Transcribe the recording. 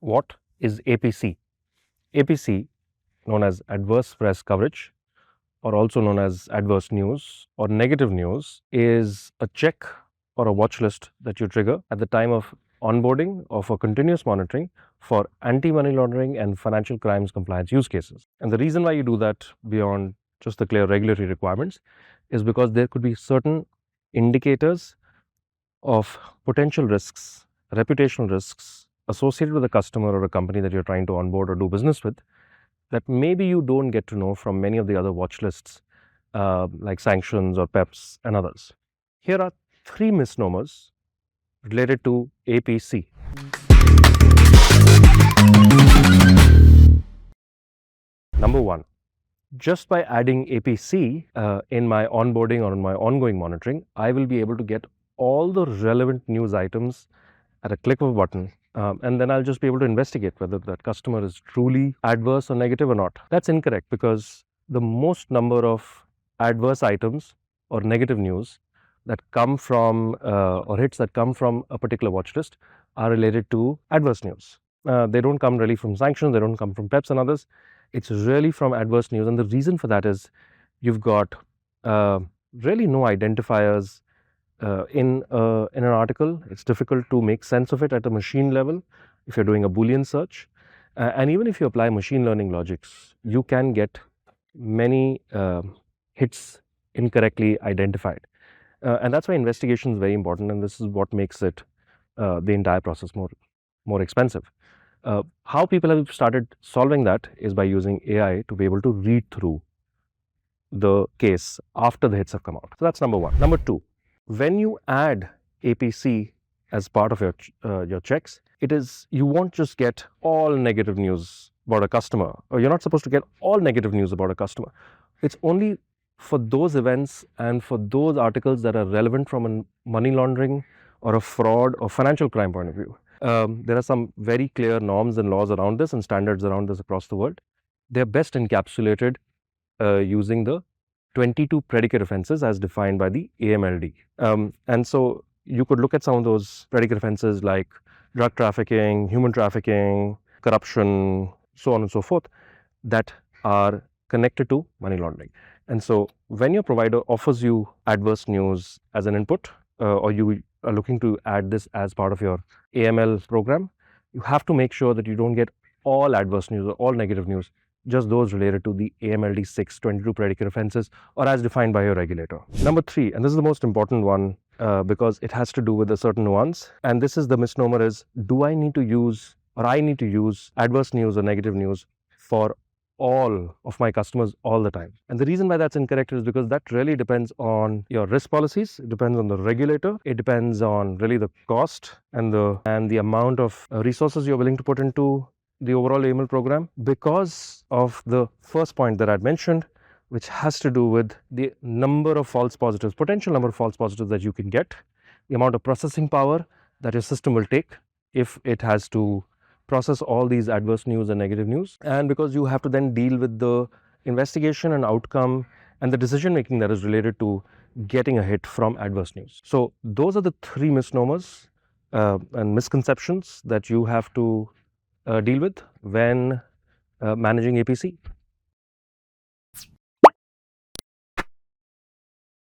What is APC? APC, known as adverse press coverage, or also known as adverse news or negative news, is a check or a watch list that you trigger at the time of onboarding or for continuous monitoring for anti-money laundering and financial crimes compliance use cases. And the reason why you do that beyond just the clear regulatory requirements is because there could be certain indicators of potential risks, reputational risks associated with a customer or a company that you're trying to onboard or do business with that maybe you don't get to know from many of the other watch lists like sanctions or PEPs and others. Here are 3 misnomers related to APC. Number 1, just by adding APC in my onboarding or in my ongoing monitoring, I will be able to get all the relevant news items at a click of a button. And then I'll just be able to investigate whether that customer is truly adverse or negative or not. That's incorrect, because the most number of adverse items or negative news that come from or hits that come from a particular watch list are related to adverse news. They don't come really from sanctions, they don't come from PEPs and others. It's really from adverse news. And the reason for that is you've got really no identifiers in an article. It's difficult to make sense of it at a machine level if you're doing a Boolean search. And even if you apply machine learning logics, you can get many hits incorrectly identified. And that's why investigation is very important, and this is what makes it the entire process more expensive. How people have started solving that is by using AI to be able to read through the case after the hits have come out. So that's number 1. Number 2, when you add APC as part of your checks, you won't just get all negative news about a customer, or you're not supposed to get all negative news about a customer. It's only for those events and for those articles that are relevant from a money laundering or a fraud or financial crime point of view. There are some very clear norms and laws around this and standards around this across the world. They're best encapsulated using the 22 predicate offenses as defined by the AMLD. And so you could look at some of those predicate offenses like drug trafficking, human trafficking, corruption, so on and so forth, that are connected to money laundering. And so when your provider offers you adverse news as an input, or you are looking to add this as part of your AML program, you have to make sure that you don't get all adverse news or all negative news, just those related to the AMLD 6 22 predicate offenses or as defined by your regulator. Number 3, and this is the most important one because it has to do with a certain nuance, and this is the misnomer is, do I need to use adverse news or negative news for all of my customers all the time? And the reason why that's incorrect is because that really depends on your risk policies, it depends on the regulator, it depends on really the cost and the amount of resources you're willing to put into the overall AML program, because of the first point that I'd mentioned, which has to do with the number of false positives, potential number of false positives that you can get, the amount of processing power that your system will take if it has to process all these adverse news and negative news, and because you have to then deal with the investigation and outcome and the decision making that is related to getting a hit from adverse news. So those are the 3 misnomers and misconceptions that you have to deal with when managing APC.